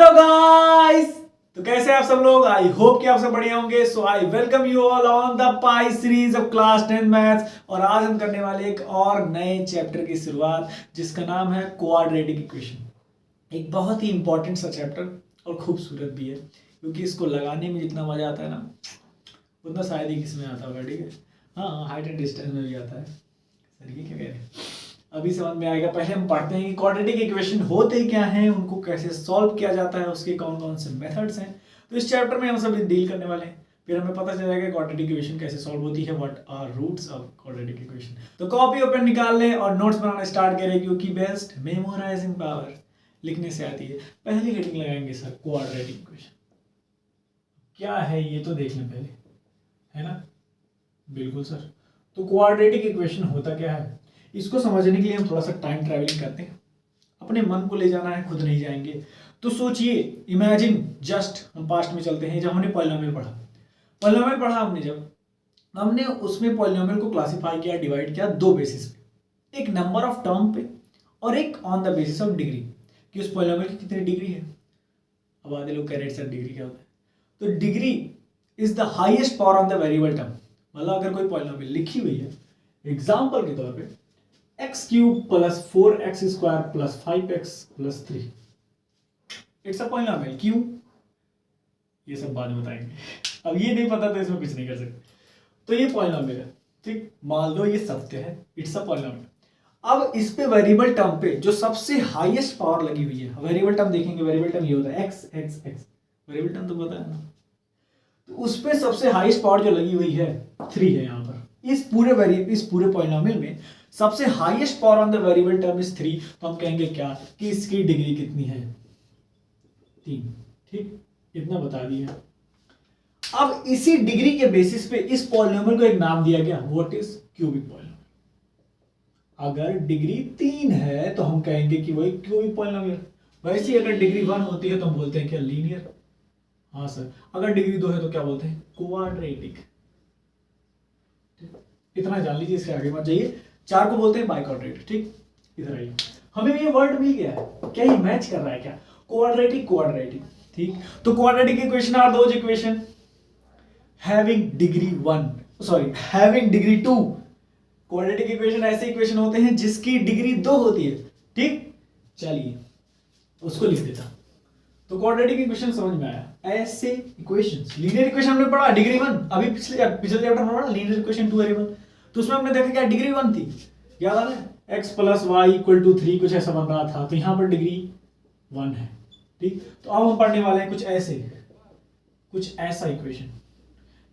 Hello guys, तो कैसे हैं आप सब लोग। आई होप कि आप सब बढ़िया होंगे। So I welcome you all on the pi series of class 10 maths. और आज हम करने वाले एक और नए चैप्टर की शुरुआत, जिसका नाम है क्वाड्रेटिक इक्वेशन। एक बहुत ही इंपॉर्टेंट सा चैप्टर और खूबसूरत भी है, क्योंकि इसको लगाने में जितना मजा आता है ना, उतना शायद ही किसमें आता होगा। ठीक है, हाँ, हाइट एंड डिस्टेंस में भी आता है। सर ये क्या कह रहे हैं, अभी समझ में आएगा। पहले हम पढ़ते हैं कि क्वाड्रेटिक इक्वेशन होते क्या हैं, उनको कैसे सॉल्व किया जाता है, उसके कौन कौन से मेथड्स हैं। तो इस चैप्टर में हम सब डील करने वाले हैं। फिर हमें पता चल जाएगा क्वाड्रेटिक इक्वेशन कैसे सॉल्व होती है, what are roots of quadratic equation. तो कॉपी ओपन निकाल लें और नोट्स बनाना स्टार्ट करें, क्योंकि बेस्ट मेमोराइजिंग पावर लिखने से आती है। पहली हेडिंग लगाएंगे सर, क्वाड्रेटिक इक्वेशन क्या है ये तो देख लें पहले, है ना। बिल्कुल सर। तो क्वाड्रेटिक इक्वेशन होता क्या है, इसको समझने के लिए हम थोड़ा सा टाइम ट्रैवलिंग करते हैं। अपने मन को ले जाना है, खुद नहीं जाएंगे। तो सोचिए, इमेजिन जस्ट हम पास्ट में चलते हैं, जब हमने पॉलिनोमियल पढ़ा। पॉलिनोमियल पढ़ा हमने, जब हमने उसमें पॉलिनोमियल को क्लासिफाई किया, डिवाइड किया दो बेसिस पे, एक नंबर ऑफ टर्म पे और एक on the basis of degree, कि उस पॉलिनोमियल की कितनी डिग्री है। अब आधे लोग कह रहे हैं सर डिग्री क्या होता है। तो degree is the highest power on the variable term. मतलब अगर कोई पॉलिनोमियल लिखी हुई है, एग्जाम्पल के तौर पे x cube plus 4x square plus 5x plus 3, it's a polynomial. क्यों, ये सब बाद में बताएंगे। अब ये नहीं पता तो इसमें कुछ नहीं कर सकते। तो ये पॉलिनोमियल है, ठीक, मान लो ये सत्य है, इट्स अ पॉलिनोमियल। अब इस पे वेरिएबल टर्म पे जो सबसे हाईएस्ट पावर लगी हुई है, वेरिएबल टर्म देखेंगे, वेरिएबल टर्म ये होता है x x x, variable term तो पता है ना। तो उस पे सबसे हाईएस्ट पावर जो लगी हुई है 3 है। यहाँ पर इस पूरे पॉलिनोमियल में सबसे highest power on the variable term is 3। तो हम कहेंगे क्या, कि इसकी डिग्री कितनी है, 3। ठीक, इतना बता दिया। अब इसी डिग्री के बेसिस पे इस पॉलिनोमियल को एक नाम दिया गया, व्हाट इज क्यूबिक पॉलिनोमियल। अगर डिग्री 3 है तो हम कहेंगे कि वही क्यूबिक पॉलिनोमियल। वैसे ही अगर डिग्री 1 होती है तो हम बोलते हैं क्या, लीनियर। हाँ सर, अगर डिग्री 2 है तो क्या बोलते हैं, क्वाड्रेटिक। इतना जान लीजिए, इससे आगे मत जाइए। 4 को बोलते हैं बाइक्वाड्रेटिक। ठीक, इधर आइए, हमें ये वर्ड मिल गया है, क्या ये मैच कर रहा है क्या, क्वाड्रेटिक क्वाड्रेटिक। ठीक, तो quadratic equation are those equation having degree 1, sorry having degree 2। Quadratic equation ऐसे इक्वेशन होते हैं जिसकी डिग्री 2 होती है। ठीक, चलिए उसको लिख देता। तो क्वाड्रेटिक इक्वेशन समझ में आया। ऐसे इक्वेशंस, लीनियर इक्वेशन हमने पढ़ा डिग्री 1, अभी पिछले चैप्टर में पढ़ा लीनियर इक्वेशन 2 वेरिएबल। तो उसमें हमने देखा क्या, डिग्री 1 थी, याद आ रहा है, x plus y equal to 3 कुछ ऐसा बन रहा था। तो यहाँ पर डिग्री 1 है। ठीक, तो अब हम पढ़ने वाले हैं कुछ ऐसा इक्वेशन।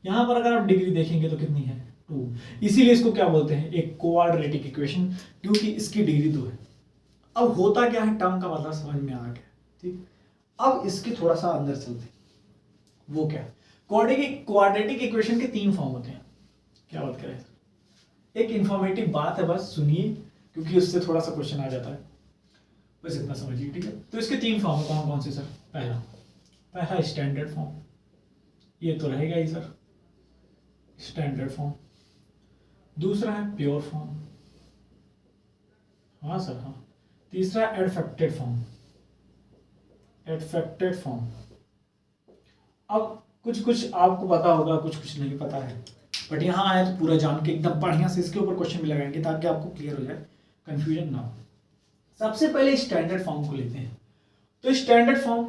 यहाँ पर अगर आप डिग्री देखेंगे तो कितनी है, 2। इसीलिए इसको क्या बोलते हैं, एक क्वाड्रेटिक इक्वेशन, क्योंकि इसकी डिग्री 2 है। अब होता क्या है, टर्म का मतलब समझ में आ गया। ठीक, अब इसके थोड़ा सा अंदर चलते हैं। वो क्या, क्वाड्रेटिक इक्वेशन के 3 फॉर्म होते हैं। क्या बात करें, एक इंफॉर्मेटिव बात है, बस सुनिए, क्योंकि उससे थोड़ा सा क्वेश्चन आ जाता है, बस इतना समझिए। ठीक है, तो इसके 3 फॉर्म है। कौन कौन से सर, पहला स्टैंडर्ड फॉर्म, ये तो रहेगा ही सर, स्टैंडर्ड फॉर्म। दूसरा है प्योर फॉर्म, हाँ सर हाँ। तीसरा एडफेक्टेड फॉर्म, अब कुछ आपको पता होगा, कुछ नहीं पता है, बट यहाँ आए तो पूरा जान के एकदम बढ़िया से इसके ऊपर क्वेश्चन भी लगाएंगे, ताकि आपको क्लियर हो जाए, कंफ्यूजन ना हो। सबसे पहले स्टैंडर्ड फॉर्म को लेते हैं। तो स्टैंडर्ड फॉर्म,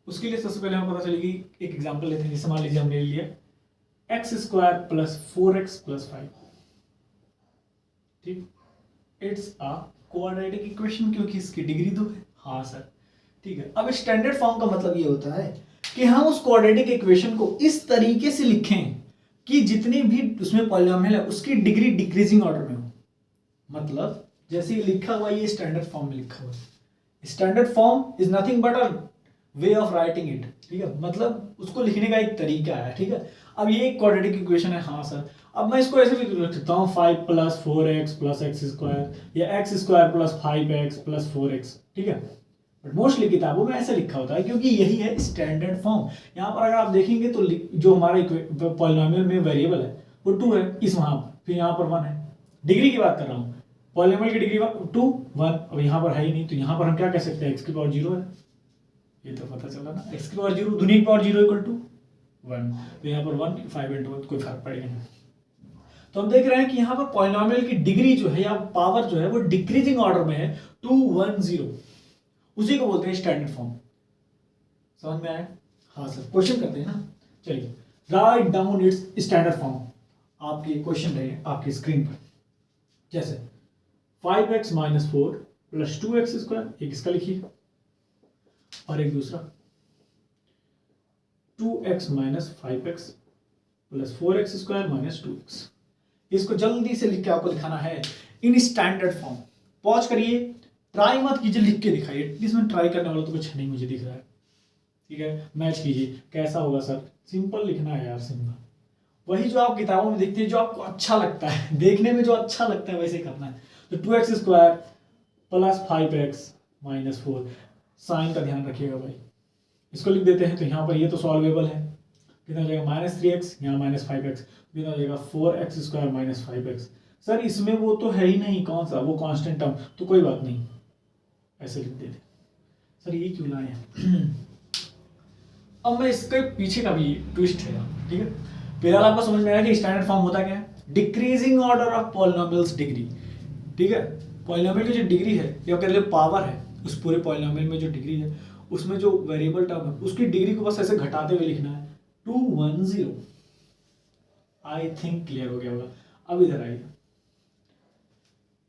उसके लिए सबसे पहले हमें पता चलेगी, एक एग्जांपल लेते हैं। जैसे मान लीजिए हमने लिया x square plus 4x plus 5। ठीक, इट्स अ क्वाड्रेटिक इक्वेशन, क्योंकि इसकी डिग्री 2 है। हाँ सर, ठीक है। अब स्टैंडर्ड फॉर्म का मतलब ये होता है कि हम उस क्वाड्रेटिक इक्वेशन को इस तरीके से लिखें कि जितनी भी उसमें पॉलिनोमियल है उसकी डिग्री डिक्रीजिंग ऑर्डर में हो। मतलब जैसे ये लिखा हुआ, ये स्टैंडर्ड फॉर्म में लिखा हुआ है। Standard form is nothing but a way of writing it. ठीक है, मतलब उसको लिखने का एक तरीका है। ठीक है, अब ये एक क्वाड्रेटिक इक्वेशन है। हाँ सर, अब मैं इसको ऐसे भी लिख सकता हूँ, 5 plus 4x plus x square, या x square plus 5x plus 4x। ठीक है, बट मोस्टली किताबों में ऐसे लिखा होता है, क्योंकि यही है स्टैंडर्ड फॉर्म। यहाँ पर अगर आप देखेंगे तो जो हमारा पॉलिनोमियल में वेरिएबल है वो 2 है, इस वहाँ पर, फिर यहाँ पर 1 है। डिग्री की बात कर रहा हूँ, पॉलिनोमियल की डिग्री 2 1, अब यहाँ पर है ही नहीं, तो यहाँ पर हम क्या कह सकते हैं, x की पावर 0 है। ये तो पता चला ना, x की पावर 0, दुनिया की पावर 0 इक्वल टू 1, तो यहाँ पर 1 5 इंटू 1 कोई फर्क पड़ेगा नहीं। तो हम देख रहे हैं कि यहाँ पर पॉलिनोमियल की डिग्री जो है या पावर जो है वो डिक्रीजिंग ऑर्डर में है 2 1 0, उसी को बोलते हैं स्टैंडर्ड फॉर्म। समझ में आया? हाँ सर, क्वेश्चन करते हैं ना। चलिए, write down it's standard form. आपके क्वेश्चन रहे आपकी स्क्रीन पर, जैसे 5x - 4 + 2x स्क्वायर, एक इसका लिखिए और एक दूसरा 2x - 5x + 4x square - 2x। इसको जल्दी से लिख के आपको दिखाना है इन स्टैंडर्ड फॉर्म। पॉज करिए, ट्राई मत कीजिए, लिख के दिखाइए। इसमें ट्राई करने वाला तो कुछ नहीं मुझे दिख रहा है, ठीक है। मैच कीजिए, कैसा होगा सर? सिंपल लिखना है यार, सिंपल, वही जो आप किताबों में देखते हैं, जो आपको अच्छा लगता है देखने में, जो अच्छा लगता है वैसे करना है। तो 2x स्क्वायर + 5x - 4, साइन का ध्यान रखिएगा भाई। इसको लिख देते हैं, तो यहाँ पर ये तो सॉल्वेबल है, कितना हो जाएगा -3x, यहाँ -5x, कितना हो जाएगा 4x स्क्वायर - 5x। सर इसमें वो तो है ही नहीं, कौन सा? वो कांस्टेंट टर्म, तो कोई बात नहीं, ऐसे लिख देते। सर ये क्यों लाए हैं? अब मैं इसके पीछे का भी ट्विस्ट है, ठीक है। फिलहाल आपको समझ में आया कि स्टैंडर्ड फॉर्म होता क्या है? Decreasing order of polynomials degree, ठीक है। पॉलिनोमियल की जो डिग्री है या कह लो पावर है, उस पूरे पॉलिनोमियल में जो डिग्री है, उसमें जो वेरिएबल टर्म है उसकी डिग्री को बस ऐसे घटाते हुए लिखना है 2 1 0। आई थिंक क्लियर हो गया होगा। अब इधर आइए,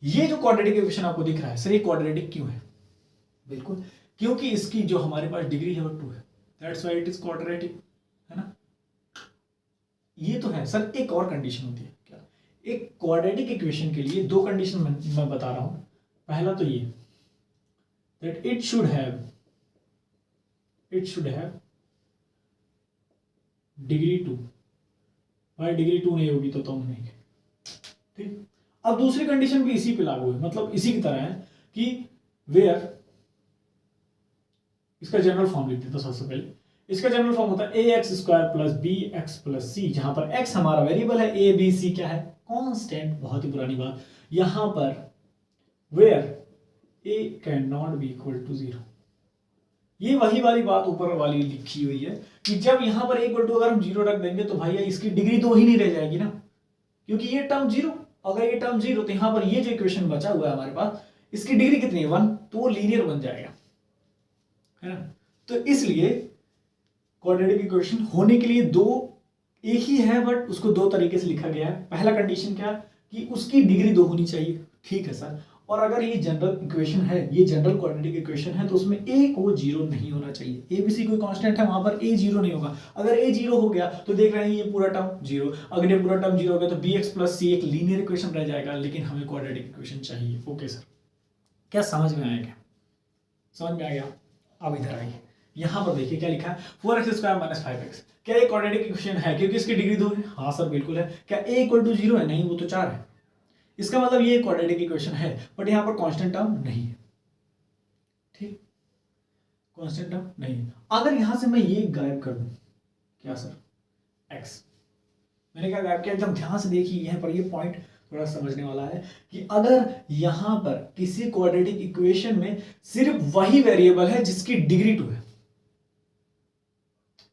ये जो क्वाड्रेटिक इक्वेशन आपको दिख रहा है, सर ये क्वाड्रेटिक क्यों है? बिल्कुल, क्योंकि इसकी जो हमारे पास डिग्री है वो 2 है, that's why it is quadratic, है ना। ये तो है सर। एक और कंडीशन होती है क्या? एक क्वाड्रेटिक इक्वेशन के लिए 2 कंडीशन मैं बता रहा हूं। पहला तो ये that it should have degree 2। भाई डिग्री 2 नहीं होगी तो तुम नहीं, ठीक। अब दूसरी कंडीशन भी इसी पे लागू है, मतलब इसी की तरह है कि वेयर, इसका जनरल फॉर्म लिख देता सबसे पहले। इसका जनरल फॉर्म होता है ax² + bx + c, जहां पर x हमारा वेरिएबल है, a b c क्या है? कांस्टेंट। बहुत ही पुरानी बात, यहां पर where a can not be equal to 0। ये वही वाली बात ऊपर वाली लिखी हुई है कि जब यहां पर इक्वल टू अगर हम 0 रख देंगे तो भैया इसकी डिग्री 2 ही नहीं रह जाएगी ना, क्योंकि ये टर्म 0, अगर ये टर्म 0 तो यहां पर ये जो इक्वेशन बचा हुआ है हमारे पास, इसकी डिग्री कितनी है? 1, तो वो लीनियर बन जाएगा, है ना। तो इसलिए क्वाड्रेटिक इक्वेशन होने के लिए 2 एक ही है, बट उसको 2 तरीके से लिखा गया है। पहला कंडीशन क्या? कि उसकी डिग्री 2 होनी चाहिए, ठीक है सर। और अगर ये जनरल इक्वेशन है, ये जनरल क्वाड्रेटिक इक्वेशन है, तो उसमें a को 0 नहीं होना चाहिए। a b c कोई कांस्टेंट है, वहां पर a 0 नहीं होगा। अगर a 0 हो गया तो देख रहे हैं ये पूरा टर्म 0, अगर ये पूरा टर्म 0 हो गया तो bx + c एक लीनियर इक्वेशन रह जाएगा, लेकिन हमें क्वाड्रेटिक इक्वेशन चाहिए। ओके सर, क्या समझ में आया? क्या समझ में आ गया? अब इधर आइए, यहां पर देखिए क्या लिखा है, 4x² - 5x। क्या ये क्वाड्रेटिक इक्वेशन है? क्योंकि इसकी डिग्री 2 है। हाँ सर बिल्कुल है। क्या a = 0 है? नहीं, वो तो 4 है। इसका मतलब ये क्वाड्रेटिक इक्वेशन है, बट यहां पर कांस्टेंट टर्म नहीं है, ठीक, कांस्टेंट टर्म नहीं है। अगर यहां से मैं ये गायब कर दूं, क्या सर? x, मैंने क्या गायब किया? एकदम ध्यान से देखिए, यहां पर ये पॉइंट थोड़ा समझने वाला है कि अगर यहां पर किसी क्वाड्रेटिक इक्वेशन में सिर्फ वही वेरिएबल है जिसकी डिग्री 2 है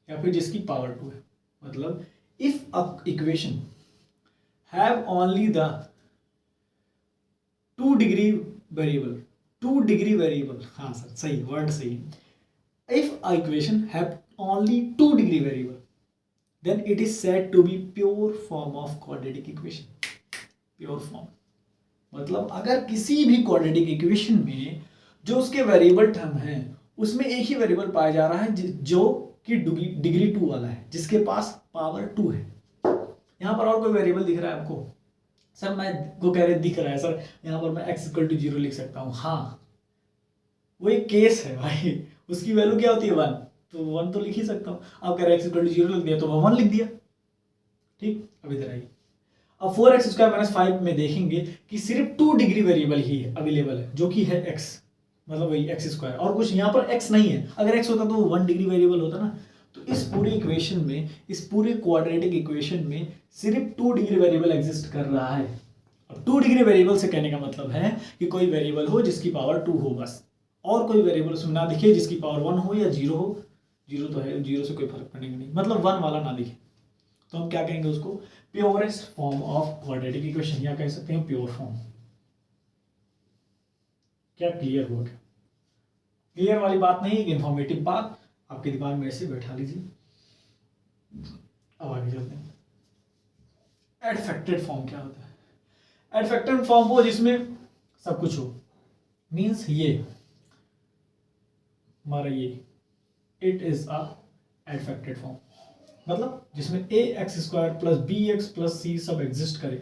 या फिर जिसकी पावर 2 है, मतलब if a equation have only the 2 degree variable, हाँ सर सही वर्ड सही है। If a equation have only 2 degree variable, then it is said to be pure form of quadratic equation. Pure form मतलब अगर किसी भी क्वाड्रेटिक इक्वेशन में जो उसके वेरिएबल टर्म है उसमें एक ही वेरिएबल पाया जा रहा है जो कि डिग्री 2 वाला है, जिसके पास पावर 2 है। यहां पर और कोई वेरिएबल दिख रहा है आपको? सर मैं को कह रहे दिख रहा है सर, यहां पर मैं x = 0 लिख सकता हूं। हाँ वो एक केस है भाई, उसकी वैल्यू क्या होती है? 1, तो 1 तो लिख ही सकता हूं। आप कह रहे x = 0 लिख दिया तो मैं 1 लिख दिया, ठीक। अब इधर आइए, अब 4x² - 5 में देखेंगे कि सिर्फ 2 डिग्री वेरिएबल ही है अवेलेबल है, जो कि है x, मतलब वही x², और कुछ यहाँ पर x नहीं है। अगर x होता तो वो 1 डिग्री वेरिएबल होता ना। तो इस पूरी इक्वेशन में, इस पूरे क्वाड्रेटिक इक्वेशन में सिर्फ 2 डिग्री वेरिएबल एग्जिस्ट कर रहा है। और 2 डिग्री वेरिएबल से कहने का मतलब है कि कोई वेरिएबल हो जिसकी पावर 2 हो बस, और कोई वेरिएबल उसमें ना दिखे जिसकी पावर 1 हो या 0 हो, 0 तो है, 0 से कोई फर्क पड़ेगा नहीं, मतलब 1 वाला ना दिखे, तो हम क्या कहेंगे उसको, purest form of quadratic equation, या कह सकते हैं प्योर फॉर्म। क्या क्लियर हुआ? क्या क्लियर वाली बात नहीं, एक इंफॉर्मेटिव बात आपके दिमाग में ऐसे बैठा लीजिए। अब आगे चलते हैं। एडफेक्टेड फॉर्म क्या होता है? एडफेक्टेड फॉर्म वो जिसमें सब कुछ हो, मीन्स ये हमारा ये it is a adfected form, मतलब जिसमें a x square plus b x plus c सब एग्जिस्ट करे,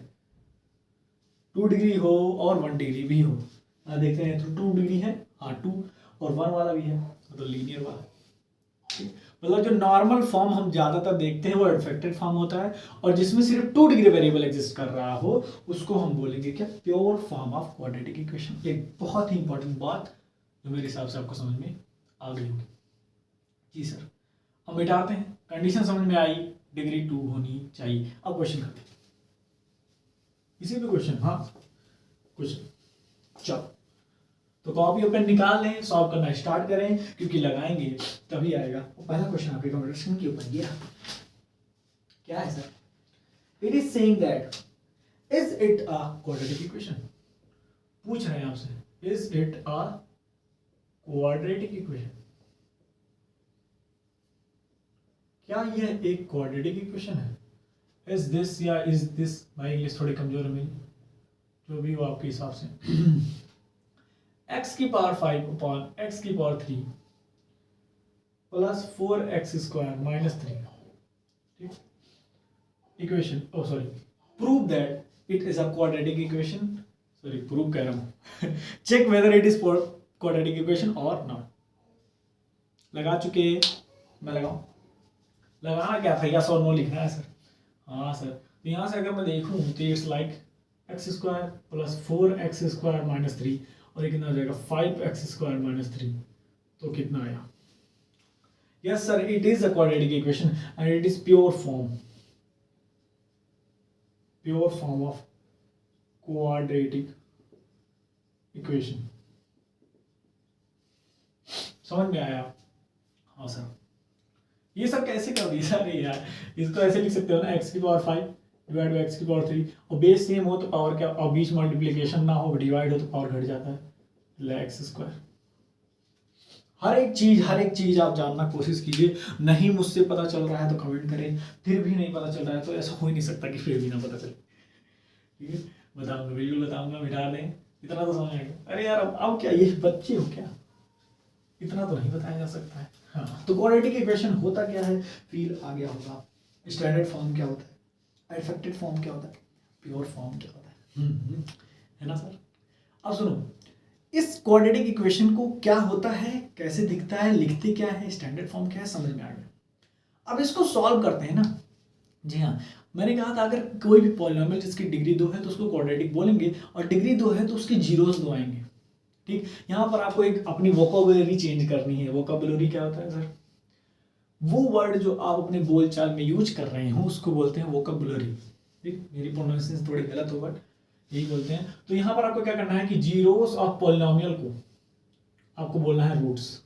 2 डिग्री हो और 1 डिग्री भी हो। देखते हैं तो 2 डिग्री है, हाँ 2, और 1 वाला भी है, तो लीनियर वाला। मतलब जो नॉर्मल फॉर्म हम ज्यादातर देखते हैं वो एडफेक्टेड फॉर्म होता है, और जिसमें सिर्फ 2 डिग्री वेरिएबल एग्जिस्ट कर रहा हो उसको हम बोलेंगे क्या, pure form of quadratic equation. एक बहुत ही इंपॉर्टेंट बात जो मेरे हिसाब से आपको समझ में आ गई होगी। जी सर, हम मिटाते हैं, कंडीशन समझ में आई, डिग्री 2 होनी चाहिए। अब क्वेश्चन करते हैं, किसी भी क्वेश्चन, हाँ क्वेश्चन, चलो तो कॉपी और पेन निकाल लें, सॉल्व करना स्टार्ट करें, क्योंकि लगाएंगे तभी आएगा। पहला क्वेश्चन आपके कंप्यूटर स्क्रीन के ऊपर गया, क्या है sir? It is saying that is it a quadratic equation. पूछ रहे हैं आपसे, is it a quadratic equation, क्या यह एक क्वाड्रेटिक इक्वेशन है? इज दिस या इज दिस, भाई इंग्लिश थोड़ी कमजोर है मेरी, जो भी हो आपके हिसाब से। x की पावर 5 अपॉन x की power 3 plus 4x square minus 3, ठीक, equation, oh sorry, prove that it is a quadratic equation, sorry prove कह रहा हूं, check whether it is quadratic equation और नॉट। लगा चुके, मैं लगाऊं, लगाना क्या था, यस और नो लिखना है सर। हाँ सर, तो यहाँ से अगर मैं देखूं तो it's like x square plus 4x square minus 3, और ये कितना हो जाएगा 5x स्क्वायर माइनस 3, तो कितना आया? Yes sir, it is a quadratic equation and it is pure form of quadratic equation. समझ में आया? हाँ सर। ये सब कैसे कर दिया सर यार? इसको ऐसे लिख सकते हो ना, x की पावर 5 डिवाइड बाई x की पावर 3, और बेस सेम हो तो पावर क्या, और बीच मल्टीप्लिकेशन ना हो, डिवाइड हो तो पावर घट जाता है, x स्क्वायर। हर एक चीज आप जानना कोशिश कीजिए। नहीं मुझसे पता चल रहा है तो कमेंट करें, फिर भी नहीं पता चल रहा है तो ऐसा हो ही नहीं सकता कि फिर भी ना पता चले, ठीक है? बताऊंगा, बिल्कुल बताऊंगा, मिटा दें, इतना तो समझ आएगा। अरे यार अब क्या, ये बच्चे हो क्या, इतना तो नहीं बताया जा सकता है। हाँ, तो क्वाड्रेटिक इक्वेशन होता क्या है, फिर आ गया होगा स्टैंडर्ड फॉर्म क्या होता है, एडफेक्टेड फॉर्म क्या होता है, प्योर फॉर्म क्या होता है, है ना सर? अब सुनो, इस क्वाड्रेटिक इक्वेशन को क्या होता है, कैसे दिखता है, लिखते क्या है, स्टैंडर्ड फॉर्म क्या है, समझ में आ गया। अब इसको सॉल्व करते हैं ना। जी हाँ, मैंने कहा था अगर कोई भी पॉलिनोमियल जिसकी डिग्री 2 है तो उसको क्वाड्रेटिक बोलेंगे, और डिग्री 2 है तो उसके जीरोस 2 आएंगे, ठीक। यहाँ पर आपको एक अपनी वोकेबुलरी चेंज करनी है। वोकेबुलरी क्या होता है सर? वो वर्ड जो आप अपने बोलचाल में यूज कर रहे हो उसको बोलते हैं वोकेबुलरी, ठीक। मेरी प्रोनाउंसिएशन थोड़ी गलत हो बट यही बोलते हैं। तो यहाँ पर आपको क्या करना है कि जीरोस ऑफ पॉलिनोमियल को आपको बोलना है रूट्स,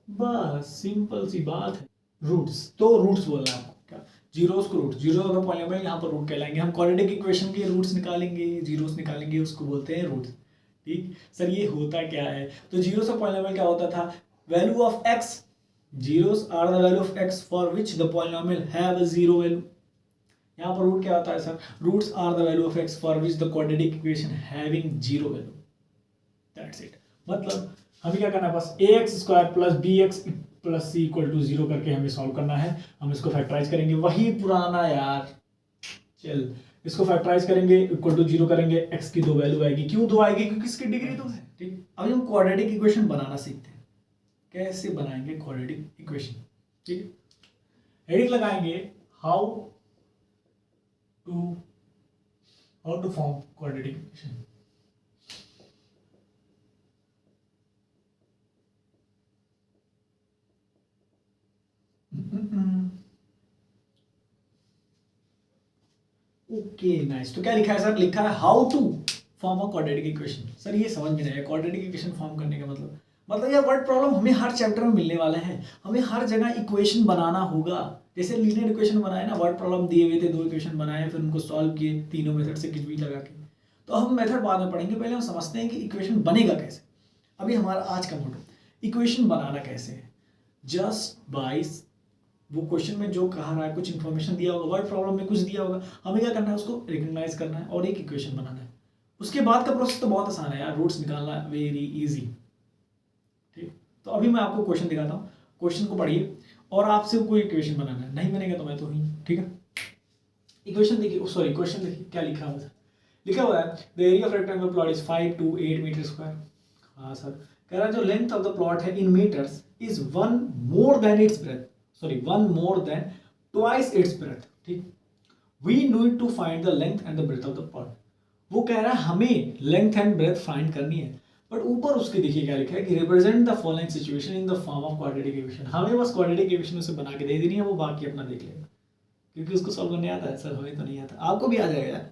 बस सिंपल सी बात है, रूट्स। तो रूट्स बोलना है आपको, क्या, जीरोस को रूट्स, जीरो ऑफ पॉलिनोमियल यहाँ पर रूट कहलाएंगे। हम क्वाड्रेटिक इक्वेशन के रूट्स निकालेंगे, जीरोस निकालेंगे, उसको बोलते हैं रूट्स, ठीक। सर ये होता क्या है? तो जीरोस ऑफ पॉलिनोमियल क्या होता था, value of x, zeros are the value of x for which the polynomial have a zero value. यहाँ पर रूट क्या होता है sir? Roots are the value of x for which the quadratic equation having zero value, that's it. मतलब हमें क्या करना है, बस ax square plus bx plus c equal to 0 करके हमें सॉल्व करना है। हम इसको फैक्टराइज करेंगे, वही पुराना यार, चल इसको फैक्टराइज करेंगे, इक्वल टू 0 करेंगे, x की 2 वैल्यू आएगी। क्यों 2 आएगी? क्योंकि इसकी डिग्री 2 है, ठीक। अब हम क्वाड्रेटिक इक्वेशन बनाना सीखते हैं, कैसे बनाएंगे क्वाड्रेटिक इक्वेशन, ठीक। हेडिंग लगाएंगे how to form quadratic equation. Okay nice. तो क्या लिखा है सर? लिखा है how to form a quadratic equation. Sir ये समझ में नहीं आया, क्वाड्रेटिक इक्वेशन फॉर्म करने का मतलब मतलब यार वर्ड प्रॉब्लम हमें हर चैप्टर में मिलने वाले हैं, हमें हर जगह इक्वेशन बनाना होगा। जैसे लीनियर इक्वेशन बनाए ना, वर्ड प्रॉब्लम दिए हुए थे, 2 इक्वेशन बनाए, फिर उनको सॉल्व किए तीनों मेथड से कुछ भी लगा के। तो हम मेथड बाद में पढ़ेंगे, पहले हम समझते हैं कि इक्वेशन बनेगा कैसे। अभी हमारा आज का मोटो इक्वेशन बनाना कैसे है, जस्ट बाय वो क्वेश्चन में जो कहा रहा है, कुछ इन्फॉर्मेशन दिया होगा, वर्ड प्रॉब्लम में कुछ दिया होगा, हमें क्या करना है, उसको रिकॉग्नाइज करना है और एक इक्वेशन बनाना है। उसके बाद का प्रोसेस तो बहुत आसान है यार, रूट्स निकालना वेरी इजी। ठीक, तो अभी मैं आपको क्वेश्चन दिखाता हूँ, क्वेश्चन को पढ़िए और आपसे कोई इक्वेशन बनाना है, नहीं बनेगा तो मैं तो ही। ठीक है, इक्वेशन देखिए, सॉरी क्वेश्चन देखिए क्या लिखा हुआ है। लिखा हुआ है the area of rectangular plot is 5 to 8 metre square. हाँ सर, कह रहा है जो लेंथ ऑफ द प्लॉट है in metres is 1 more than its breadth, सॉरी 1 more than twice its breadth। ठीक, we need to find the length and the breadth of the plot। वो कह रहा है हमें लेंथ एंड ब्रेथ फाइंड करनी है, बट ऊपर उसके देखिए क्या लिखा है कि represent the following situation in the form of quadratic equation. हमें बस क्वाड्रेटिक इक्वेशन उसे बना के दे देनी है, वो बाकी अपना देख लेगा, क्योंकि उसको सॉल्व करने आता है। सर हमें तो नहीं आता, आपको भी आ जाएगा यार,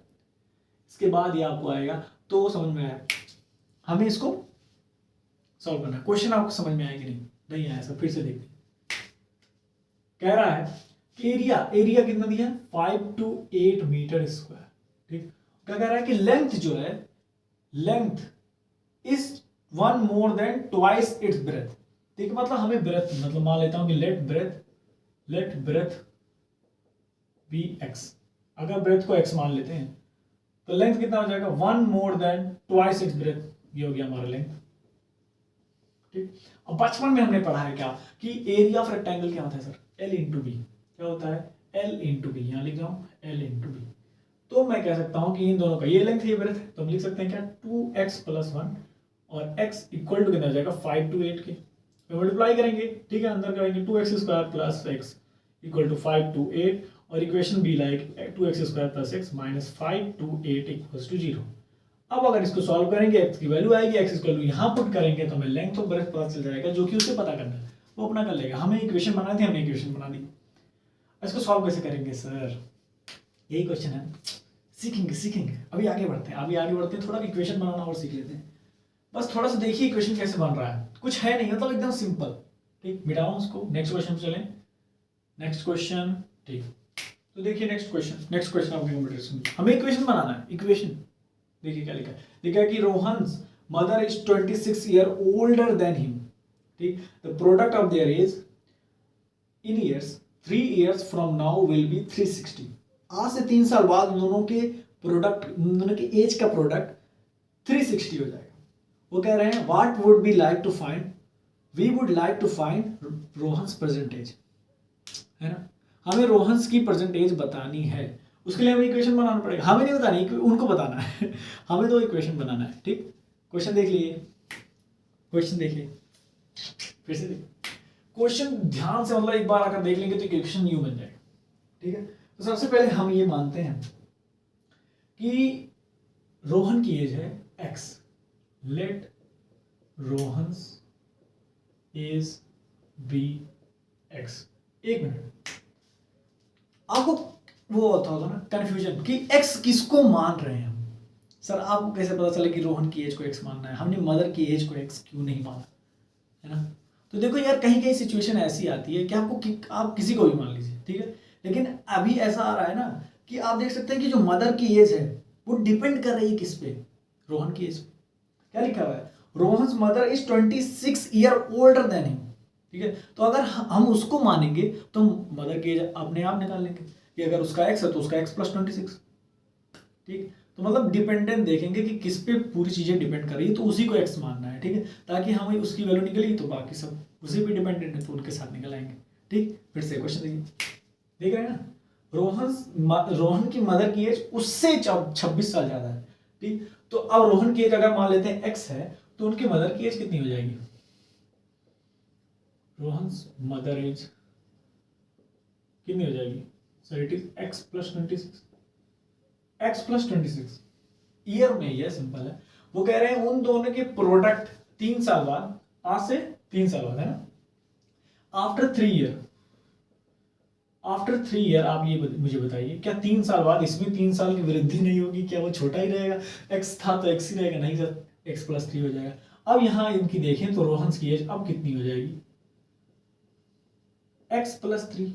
इसके बाद ये आपको आएगा तो समझ में आया। हमें इसको सॉल्व करना है, क्वेश्चन आपको समझ में आएगी नहीं आया सर, फिर से देखते। कह रहा है कि एरिया कितना दिया है, 5 to 8 मीटर स्क्वायर। ठीक, क्या कह रहा है कि लेंथ जो है, length is 1 more than twice its breadth। ठीक है, मतलब हमें ब्रेथ, मतलब मान लेता हूं कि लेट ब्रेथ बी x। अगर ब्रेथ को x मान लेते हैं तो लेंथ कितना हो जाएगा, 1 more than twice its breadth। ये हो गया हमारा लेंथ। ठीक, अब बचपन में हमने पढ़ा है क्या कि एरिया ऑफ रेक्टेंगल क्या होता है सर, L इंटू बी। क्या होता है, L इंटू बी। यहाँ लिख जाऊं L इंटू बी। तो मैं कह सकता हूं कि इन दोनों का ये लेंथ ये ब्रेथ है, तो हम लिख सकते हैं क्या 2x + 1 और x इक्वल टू कितना हो जाएगा 5 to 8 के मल्टीप्लाई करेंगे। ठीक है, अंदर करेंगे 2x² + x equal to 5 to 8 और equation be like 2x² + x - 5 to 8 = 0। अब अगर इसको सॉल्व करेंगे, x की वैल्यू आएगी, x इक्वल टू यहाँ पुट करेंगे तो हमें लेंथ ऑफ ब्रेथ पता चल जाएगा, जो कि उसे पता करना है, वो अपना कर लेगा। हमें इक्वेशन बनानी थी, हमने इक्वेशन बना दी। इसको सॉल्व कैसे करेंगे सर, यही क्वेश्चन है, सीखेंगे। अभी आगे बढ़ते हैं, थोड़ा इक्वेशन बनाना और सीख लेते हैं। बस थोड़ा सा देखिए इक्वेशन कैसे बन रहा है, कुछ है नहीं, मतलब एकदम सिंपल। ठीक, मिटाओ उसको, नेक्स्ट क्वेश्चन पे चलें। नेक्स्ट क्वेश्चन, ठीक, तो देखिए नेक्स्ट क्वेश्चन आपके कंप्यूटर से हमें इक्वेशन बनाना है। इक्वेशन देखिए क्या लिखा है कि Rohan's mother is 26 year older than him. ठीक, the product of their age in years 3 years from now will be 360। आज से 3 साल बाद उन दोनों के एज का प्रोडक्ट 360 हो जाएगा। वो कह रहे हैं what would be like to find, we would like to find Rohan's percentage, है ना। हमें रोहन्स की परसेंटेज बतानी है, उसके लिए हमें इक्वेशन बनाना पड़ेगा। हमें नहीं बतानी, उनको बताना है हमें तो इक्वेशन बनाना है। ठीक, क्वेश्चन देख लिए, फिर से देखिए क्वेश्चन ध्यान से, मतलब एक बार अगर देख लेंगे तो इक्वेशन न्यू बन जाएगा। ठीक है, तो सबसे पहले हम ये मानते हैं कि रोहन की एज है x, let Rohan's age be x। एक मिनट, आपको वो होता होगा ना कंफ्यूजन कि x किसको मान रहे हैं हम। सर आपको कैसे पता चले कि रोहन की एज को x मानना है, हमने मदर की एज को x क्यों नहीं माना, है ना। तो देखो यार, कहीं सिचुएशन ऐसी आती है कि आप किसी को भी मान लीजिए, ठीक है, लेकिन अभी ऐसा आ रहा है ना कि आप देख सकते हैं कि जो मदर की एज है वो डिपेंड कर रही है किस पे, रोहन की एज पे। क्या लिखा हुआ है, Rohan's mother is 26 year older than him. ठीक है, तो अगर हम उसको मानेंगे तो मदर की एज अपने आप निकाल लेंगे कि अगर उसका x है तो उसका x + 26। ठीक, तो मतलब डिपेंडेंट देखेंगे कि किस पे पूरी चीजें डिपेंड कर रही है, तो उसी को x मानना है। ठीक है, ताकि हमें उसकी वैल्यू निकली तो बाकी सब उसी पे डिपेंडेंट है, तो उनके साथ निकल आएंगे। ठीक, फिर से क्वेश्चन देखिए, देख रहे हैं ना, रोहन की मदर की एज उससे 26 साल ज्यादा है। ठीक, तो अब रोहन की एज अगर मान लेते हैं x है तो उनकी मदर की एज कितनी हो जाएगी, रोहन्स मदर एज कितनी हो जाएगी sir, it is x + 26। x + 26 year में, यह सिंपल है। वो कह रहे हैं उन दोनों के प्रोडक्ट 3 साल बाद, आज से 3 साल बाद, है ना, आफ्टर 3 ईयर। आप ये मुझे बताइए, क्या 3 साल बाद इसमें 3 साल की वृद्धि नहीं होगी, क्या वो छोटा ही रहेगा, x था तो x ही रहेगा, नहीं सर x + 3 हो जाएगा। अब यहाँ इनकी देखें तो रोहन की एज अब कितनी हो जाएगी, x+3।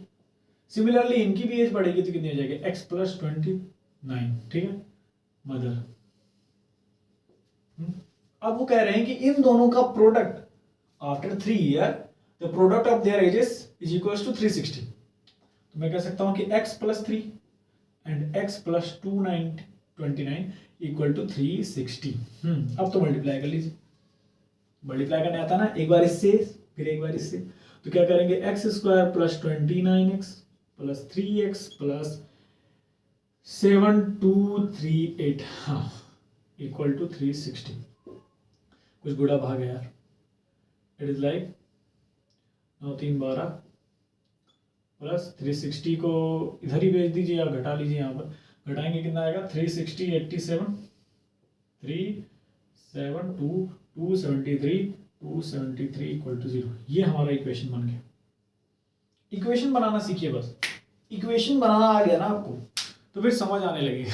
सिमिलरली इनकी भी एज बढ़ेगी तो कितनी हो जाएगी, x+29, ठीक है, मदर। अब वो कह रहे हैं कि इन दोनों का product after 3 year the product of their ages is equals to 360। तो मैं कह सकता हूं कि x+3 and x+29 equal to 360। अब तो मल्टीप्लाई कर लीजिए, मल्टीप्लाई करने आता ना, एक बार इससे फिर एक बार इससे, तो क्या करेंगे, x² + 29x + 3x + 7238 equal to 360। कुछ बुरा भाग है यार, इट इज लाइक 9 3 12 प्लस 360 को इधर ही भेज दीजिए या घटा लीजिए, यहाँ पर घटाएंगे कितना आएगा, 360 87 372 273 इक्वल टू 0। ये हमारा इक्वेशन बन गया। इक्वेशन बनाना सीखिए, बस इक्वेशन बनाना आ गया ना आपको तो फिर समझ आने लगेगा।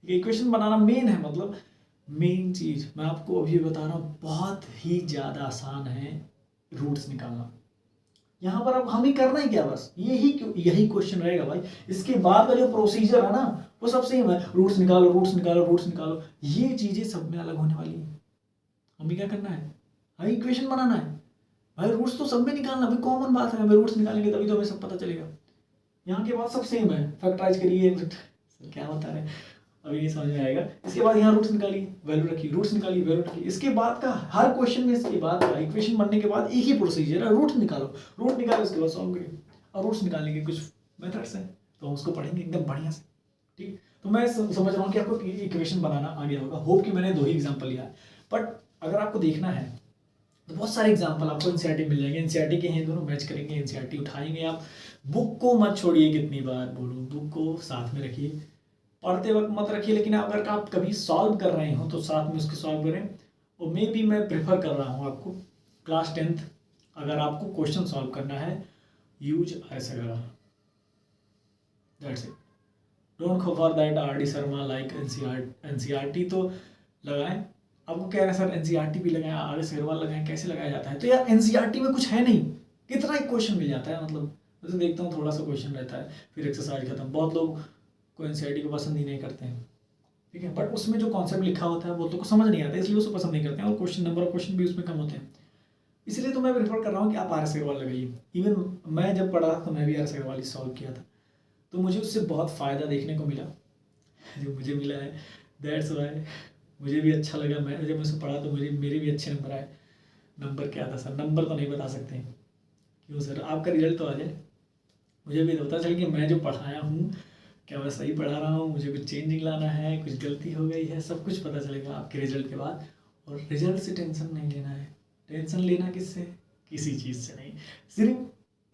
इक्वेशन बनाना मेन है, मतलब मेन चीज मैं आपको अभी बता रहा हूँ, बहुत ही ज्यादा आसान है रूट्स निकालना। यहाँ पर अब हमें करना ही क्या, बस यही क्वेश्चन रहेगा भाई। इसके बाद का जो प्रोसीजर है ना वो सब सेम है, रूट्स निकालो रूट्स निकालो रूट्स निकालो, ये चीजें सब में अलग होने वाली है। हमें क्या करना है भाई, इक्वेशन बनाना है भाई, रूट्स तो सब में निकालना भाई, कॉमन बात है, हमें रूट्स निकालेंगे तभी तो हमें सब पता चलेगा। यहाँ के बाद सब सेम है, फैक्टराइज करिए, क्या बता रहे हैं अभी नहीं समझ में आएगा। इसके बाद यहाँ रूट्स निकालिए, वैल्यू रखिए, रूट्स निकालिए, वैल्यू रखिए। इसके बाद का हर क्वेश्चन में, इसके बाद का इक्वेशन बनने के बाद एक ही प्रोसीजर है, रूट निकालो, रूट निकालो उसके बाद सॉल्व करिए। और रूट्स निकालने के कुछ मेथड्स हैं तो हम उसको पढ़ेंगे एकदम बढ़िया से, ठीक। तो मैं समझ रहा हूँ कि आपको इक्वेशन बनाना आ गया होगा। होप कि मैंने 2 ही एग्जाम्पल लिया है, बट अगर आपको देखना है तो बहुत सारे एग्जाम्पल आपको एनसीईआरटी मिल जाएंगे। एनसीईआरटी के हैं दोनों, मैच करेंगे, एनसीईआरटी उठाएंगे आप। बुक को मत छोड़िए, कितनी बार बोलूँ, बुक को साथ में रखिए, पढ़ते वक्त मत रखिए, लेकिन अगर आप कभी सॉल्व कर रहे हो तो साथ में उसके सॉल्व करें। और मे बी मैं प्रेफर कर रहा हूँ आपको क्लास 10th अगर आपको क्वेश्चन सॉल्व करना है, use RSAgarwal, that's it. Don't go for that RD Sharma like NCERT तो लगाएं। आपको कह रहे हैं सर NCERT भी लगाएं, RSAgarwal लगाएं, कैसे लगाया जाता है? तो यार NCERT में कुछ है नहीं, कितना एक क्वेश्चन मिल जाता है, मतलब मैं तो देखता हूँ थोड़ा सा क्वेश्चन रहता है फिर एक्सरसाइज खत्म। बहुत लोग को NCERT को पसंद ही नहीं करते हैं, ठीक है, बट उसमें जो कॉन्सेप्ट लिखा होता है वो तो समझ नहीं आता, इसलिए उसको पसंद नहीं करते हैं, और क्वेश्चन नंबर ऑफ क्वेश्चन भी उसमें कम होते हैं। इसलिए तो मैं प्रेफर कर रहा हूँ कि आप RSAgarwal लगाइए। इवन मैं जब पढ़ा तो मैं भी RSAgarwal ही सॉल्व किया था, तो मुझे उससे बहुत फ़ायदा देखने को मिला जो मुझे मिला है, दैट्स वाई मुझे भी अच्छा लगा। मैं जब उससे पढ़ा तो मेरे भी अच्छे नंबर आए। नंबर क्या था सर, नंबर तो नहीं बता सकते क्यों सर, आपका रिजल्ट तो आ जाए, मुझे भी पता चल कि मैं जो पढ़ाया हूँ क्या मैं सही पढ़ा रहा हूँ, मुझे कुछ चेंजिंग लाना है, कुछ गलती हो गई है, सब कुछ पता चलेगा आपके रिजल्ट के बाद। और रिजल्ट से टेंशन नहीं लेना है, टेंशन लेना किससे, किसी चीज़ से नहीं, सिर्फ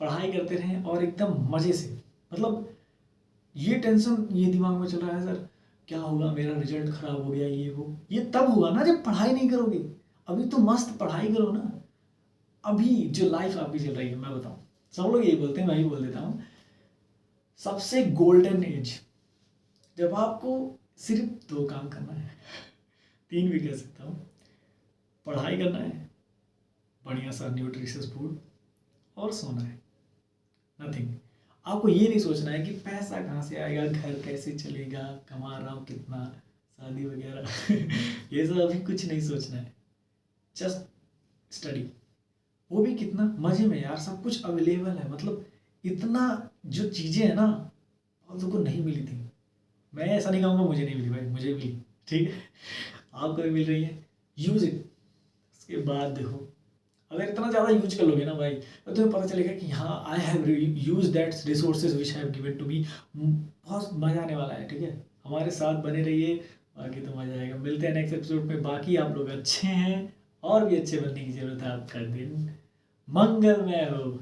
पढ़ाई करते रहें और एकदम मज़े से। मतलब ये टेंशन ये दिमाग में चल रहा है सर क्या होगा, मेरा रिजल्ट खराब हो गया, ये वो, ये तब होगा ना जब पढ़ाई नहीं करोगे। अभी तो मस्त पढ़ाई करो ना। अभी जो लाइफ आपकी चल रही है, मैं बताऊँ, सब लोग यही बोलते हैं, मैं भी बोल देता हूँ, सबसे गोल्डन एज जब आपको सिर्फ 2 काम करना है, 3 भी कह सकता हूँ, पढ़ाई करना है, बढ़िया सा न्यूट्रिशियस फूड, और सोना है, नथिंग। आपको ये नहीं सोचना है कि पैसा कहाँ से आएगा, घर कैसे चलेगा, कमा रहा हूँ कितना, शादी वगैरह ये सब अभी कुछ नहीं सोचना है। जस्ट स्टडी, वो भी कितना मज़े में यार, सब कुछ अवेलेबल है। मतलब इतना जो चीज़ें हैं ना आप लोगों को नहीं मिली थी, मैं ऐसा नहीं कहूँगा मुझे नहीं मिली भाई, मुझे मिली, ठीक है, आपको भी मिल रही है, यूज इट। उसके बाद देखो अगर इतना ज़्यादा यूज कर लोगे ना भाई तो तुम्हें पता चलेगा कि हाँ I have use that resources which have given to me. बहुत मज़ा आने वाला है, ठीक है, हमारे साथ बने रहिए, बाकी तो मज़ा आएगा। मिलते हैं नेक्स्ट एपिसोड में। बाकी आप लोग अच्छे हैं और भी अच्छे बनने की ज़रूरत है, आपका दिन मंगलमय हो।